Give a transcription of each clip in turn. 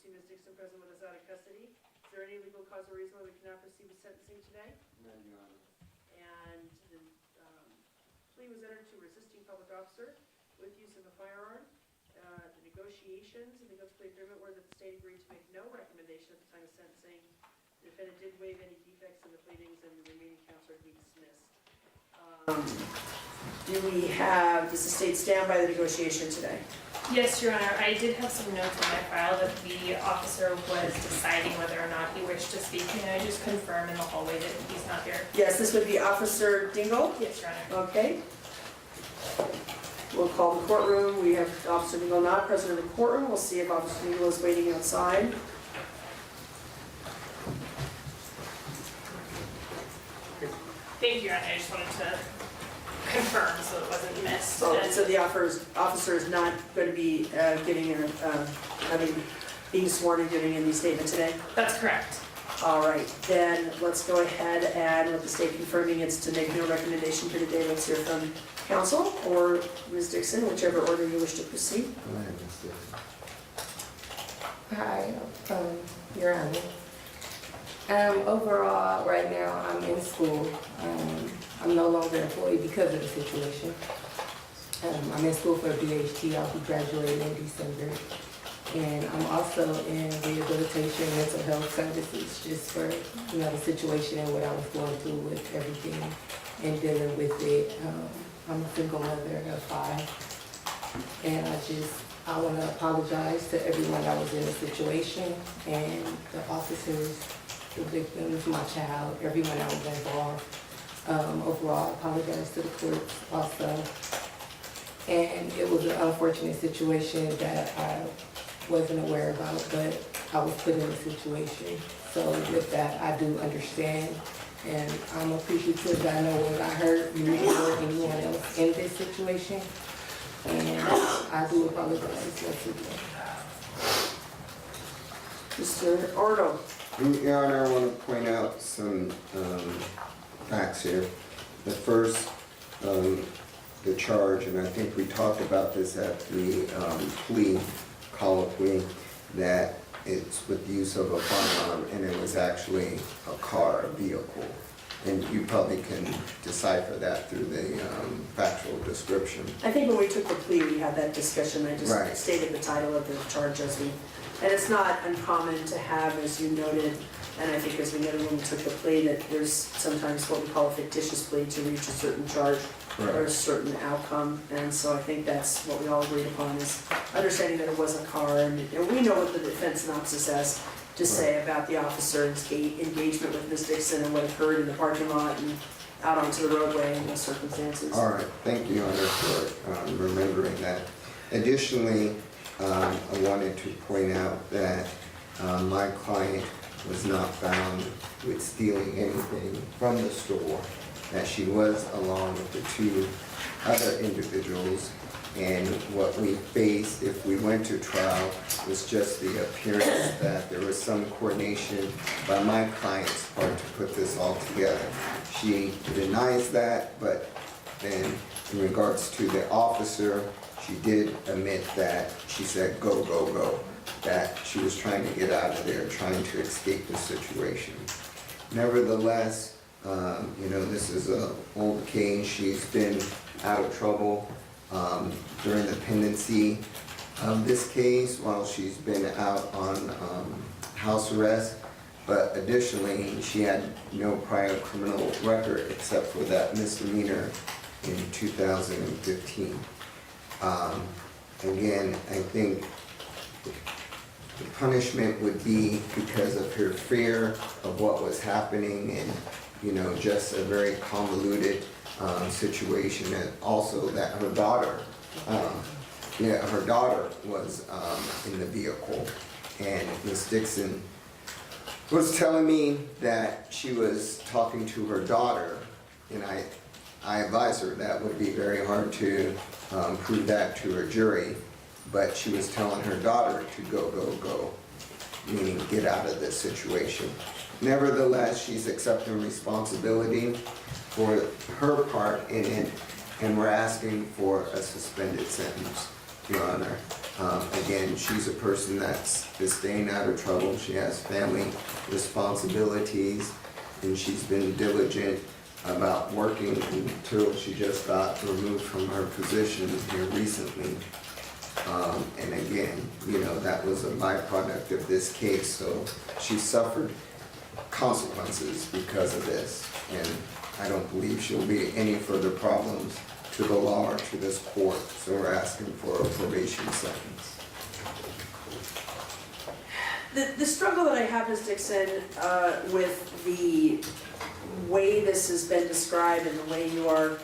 see Ms. Dixon present with us out of custody. Is there any legal cause or reason why we cannot proceed with sentencing today? None, Your Honor. And the plea was entered to resisting public officer with use of a firearm. The negotiations and the guilty plea agreement were that the state agreed to make no recommendation at the time of sentencing. The defendant did waive any defects in the pleadings, and the remaining counts are to be dismissed. Does the state stand by the negotiation today? Yes, Your Honor. I did have some notes in my file that the officer was deciding whether or not he wished to speak. Can I just confirm in the hallway that he's not here? Yes, this would be Officer Dingle. Yes, Your Honor. Okay. We'll call the courtroom. We have Officer Dingle not present in the courtroom. We'll see if Officer Dingle is waiting outside. Thank you, Your Honor. I just wanted to confirm so it wasn't missed. So the officer is not going to be being sworn and giving any statement today? That's correct. All right, then let's go ahead and with the state confirming it's to make no recommendation for today. Let's hear from counsel or Ms. Dixon, whichever order you wish to proceed. Go ahead, Ms. Dixon. Hi, Your Honor. Overall, right now, I'm in school. I'm no longer employed because of the situation. I'm in school for a BHT. I'll be graduating in December. And I'm also in rehabilitation and mental health services just for, the situation and what I was going through with everything and dealing with it. I'm a single mother of 5. And I want to apologize to everyone that was in the situation and the officers, the victims, my child, everyone that was involved. Overall, I apologize to the courts also. And it was an unfortunate situation that I wasn't aware about, but I was put in a situation. So with that, I do understand. And I'm appreciative that I know when I heard you or anyone else in this situation. And I do apologize once again. Mr. Ordo. Your Honor, I want to point out some facts here. The first, the charge, and I think we talked about this at the plea colloquy, that it's with the use of a firearm, and it was actually a car, a vehicle. And you probably can decipher that through the factual description. I think when we took the plea, we had that discussion. I just Right. stated the title of the charge and it's not uncommon to have, as you noted, and I think as we noted when we took the plea, that there's sometimes what we call a fictitious plea to reach a certain charge or a certain outcome. And so I think that's what we all agreed upon, is understanding that it was a car. And we know what the defense synopsis has to say about the officer's engagement with Ms. Dixon and what occurred in the parking lot and out onto the roadway in those circumstances. All right, thank you, Your Honor, for remembering that. Additionally, I wanted to point out that my client was not found with stealing anything from the store, that she was along with the 2 other individuals, and what we faced if we went to trial was just the appearance that there was some coordination by my client's part to put this all together. She denies that, but then in regards to the officer, she did admit that she said, go, go, go, that she was trying to get out of there, trying to escape the situation. Nevertheless, this is an old case. She's been out of trouble during the pendency of this case while she's been out on house arrest, but additionally, she had no prior criminal record except for that misdemeanor in 2015. Again, I think the punishment would be because of her fear of what was happening and, just a very convoluted situation, and also that her daughter, was in the vehicle, and Ms. Dixon was telling me that she was talking to her daughter, and I advised her that would be very hard to prove that to a jury, but she was telling her daughter to go, go, go, meaning get out of this situation. Nevertheless, she's accepting responsibility for her part in it, and we're asking for a suspended sentence, Your Honor. Again, she's a person that's staying out of trouble. She has family responsibilities, and she's been diligent about working until she just got removed from her position here recently. And again, you know, that was a byproduct of this case, so she suffered consequences because of this. And I don't believe she'll be any further problems to the law or to this court, so we're asking for a probation sentence. The struggle that I have, Ms. Dixon, with the way this has been described and the way you are,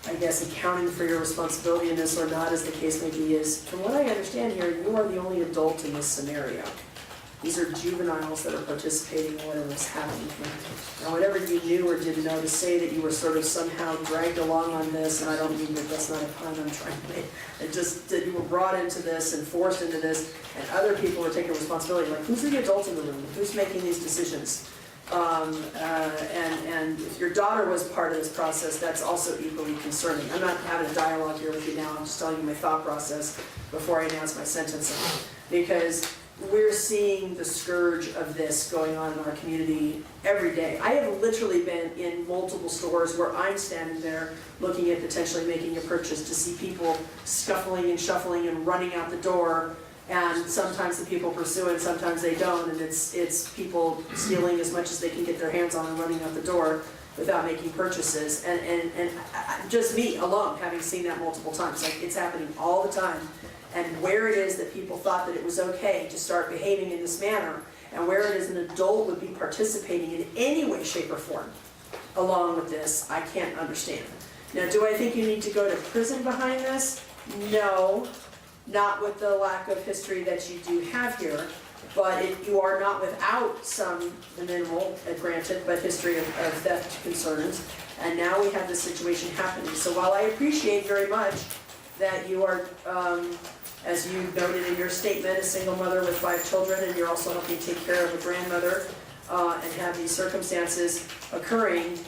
I guess, accounting for your responsibility in this or not, as the case may be, is, from what I understand here, you are the only adult in this scenario. These are juveniles that are participating in whatever is happening here. Now, whatever you knew or didn't know, to say that you were sort of somehow dragged along on this, and I don't mean that that's not a pun I'm trying to make, it just that you were brought into this and forced into this, and other people were taking responsibility. Like, who's the adult in the room? Who's making these decisions? And if your daughter was part of this process, that's also equally concerning. I'm not having a dialogue here with you now, I'm just telling you my thought process before I announce my sentencing. Because we're seeing the scourge of this going on in our community every day. I have literally been in multiple stores where I'm standing there looking at potentially making a purchase to see people scuffling and shuffling and running out the door. And sometimes the people pursue it, sometimes they don't, and it's people stealing as much as they can get their hands on and running out the door without making purchases. And just me alone, having seen that multiple times, like it's happening all the time. And where it is that people thought that it was okay to start behaving in this manner, and where it is an adult would be participating in any way, shape, or form along with this, I can't understand. Now, do I think you need to go to prison behind this? No. Not with the lack of history that you do have here, but you are not without some minimal, granted, but history of theft concerns. And now we have this situation happening. So while I appreciate very much that you are, as you noted in your statement, a single mother with 5 children, and you're also helping take care of a grandmother, and have these circumstances occurring,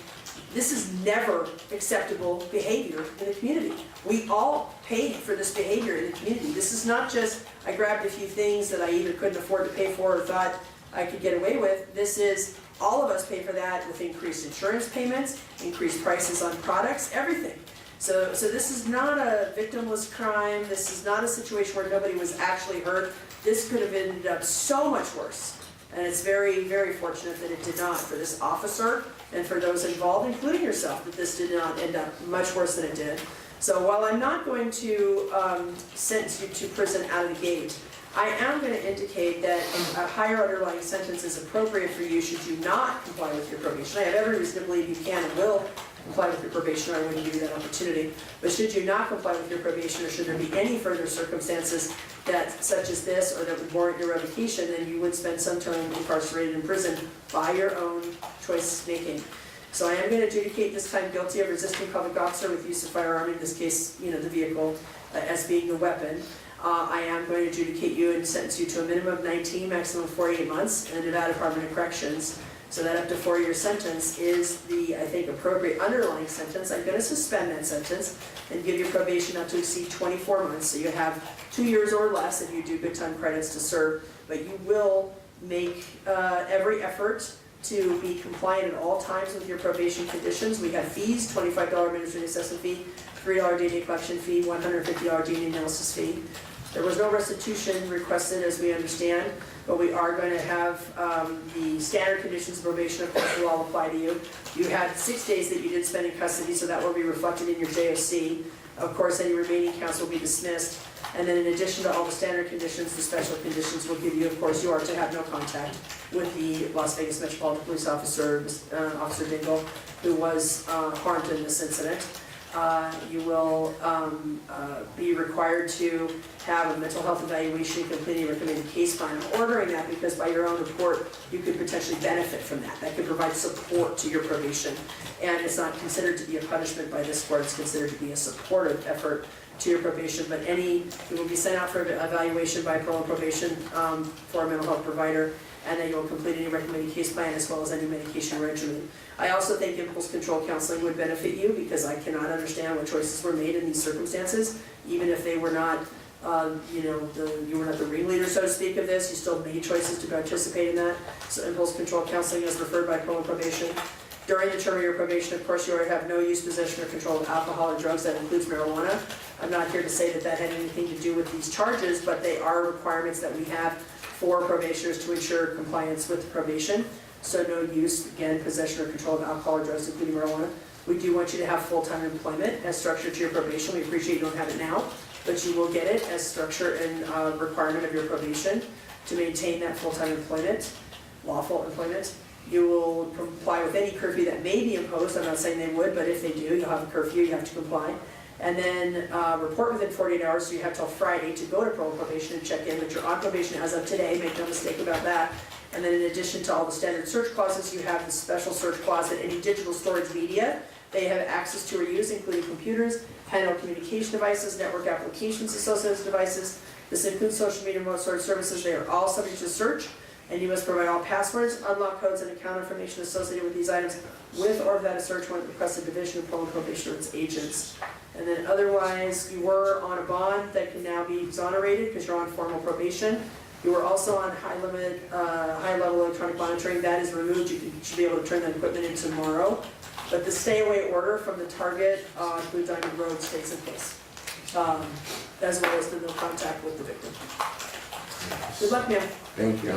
this is never acceptable behavior in the community. We all paid for this behavior in the community. This is not just, I grabbed a few things that I either couldn't afford to pay for or thought I could get away with. This is, all of us pay for that with increased insurance payments, increased prices on products, everything. So this is not a victimless crime. This is not a situation where nobody was actually hurt. This could have ended up so much worse. And it's very, very fortunate that it did not for this officer and for those involved, including yourself, that this did not end up much worse than it did. So while I'm not going to sentence you to prison out of the gate, I am going to indicate that a higher underlying sentence is appropriate for you should you not comply with your probation. I have every reason to believe you can and will comply with your probation, or I wouldn't give you that opportunity. But should you not comply with your probation, or should there be any further circumstances that, such as this, or that would warrant your revocation, then you would spend some time incarcerated in prison by your own choice making. So I am going to adjudicate this time guilty of resisting public officer with use of firearm, in this case, the vehicle, as being the weapon. I am going to adjudicate you and sentence you to a minimum of 19, maximum of 48 months in the Nevada Department of Corrections. So that up to 4-year sentence is the, I think, appropriate underlying sentence. I'm going to suspend that sentence and give you probation not to exceed 24 months. So you have 2 years or less if you do good time credits to serve. But you will make every effort to be compliant at all times with your probation conditions. We have fees, $25 administrative assessment fee, $3 DNA collection fee, $150 DNA analysis fee. There was no restitution requested, as we understand, but we are going to have the standard conditions of probation, of course, will all apply to you. You had 6 days that you did spend in custody, so that will be reflected in your JOC. Of course, any remaining counts will be dismissed. And then in addition to all the standard conditions, the special conditions will give you, of course, you are to have no contact with the Las Vegas Metropolitan Police Officer, Officer Dingle, who was harmed in this incident. You will be required to have a mental health evaluation, completing a recommended case plan. I'm ordering that because by your own report, you could potentially benefit from that. That could provide support to your probation. And it's not considered to be a punishment by this court. It's considered to be a supportive effort to your probation. But it will be sent out for evaluation by parole and probation for a mental health provider. And then you'll complete any recommended case plan as well as any medication regimen. I also think impulse control counseling would benefit you because I cannot understand what choices were made in these circumstances, even if they were not You were not the ringleader, so to speak, of this, you still made choices to participate in that. So impulse control counseling is referred by parole and probation. During the term of your probation, of course, you are to have no use, possession, or control of alcohol or drugs, that includes marijuana. I'm not here to say that that had anything to do with these charges, but they are requirements that we have for probationers to ensure compliance with probation. So no use, again, possession or control of alcohol or drugs, including marijuana. We do want you to have full-time employment as structured to your probation. We appreciate you don't have it now, but you will get it as structure and requirement of your probation to maintain that full-time employment, lawful employment. You will comply with any curfew that may be imposed. I'm not saying they would, but if they do, you'll have a curfew, you have to comply. And then report within 48 hours, so you have till Friday to go to parole and probation and check in that you're on probation as of today, make no mistake about that. And then in addition to all the standard search clauses, you have the special search clause that any digital storage media they have access to or use, including computers, handheld communication devices, network applications, associated devices. This includes social media and remote storage services. They are all subject to search, and you must provide all passwords, unlock codes, and account information associated with these items with or without a search warrant requested division of parole and probation or its agents. And then otherwise, you were on a bond that can now be exonerated because you're on formal probation. You were also on high-level electronic monitoring. That is removed. You should be able to turn that equipment in tomorrow. But the stay-away order from the target on Blue Diamond Road stays in place, as well as the no contact with the victim. Good luck, ma'am. Thank you.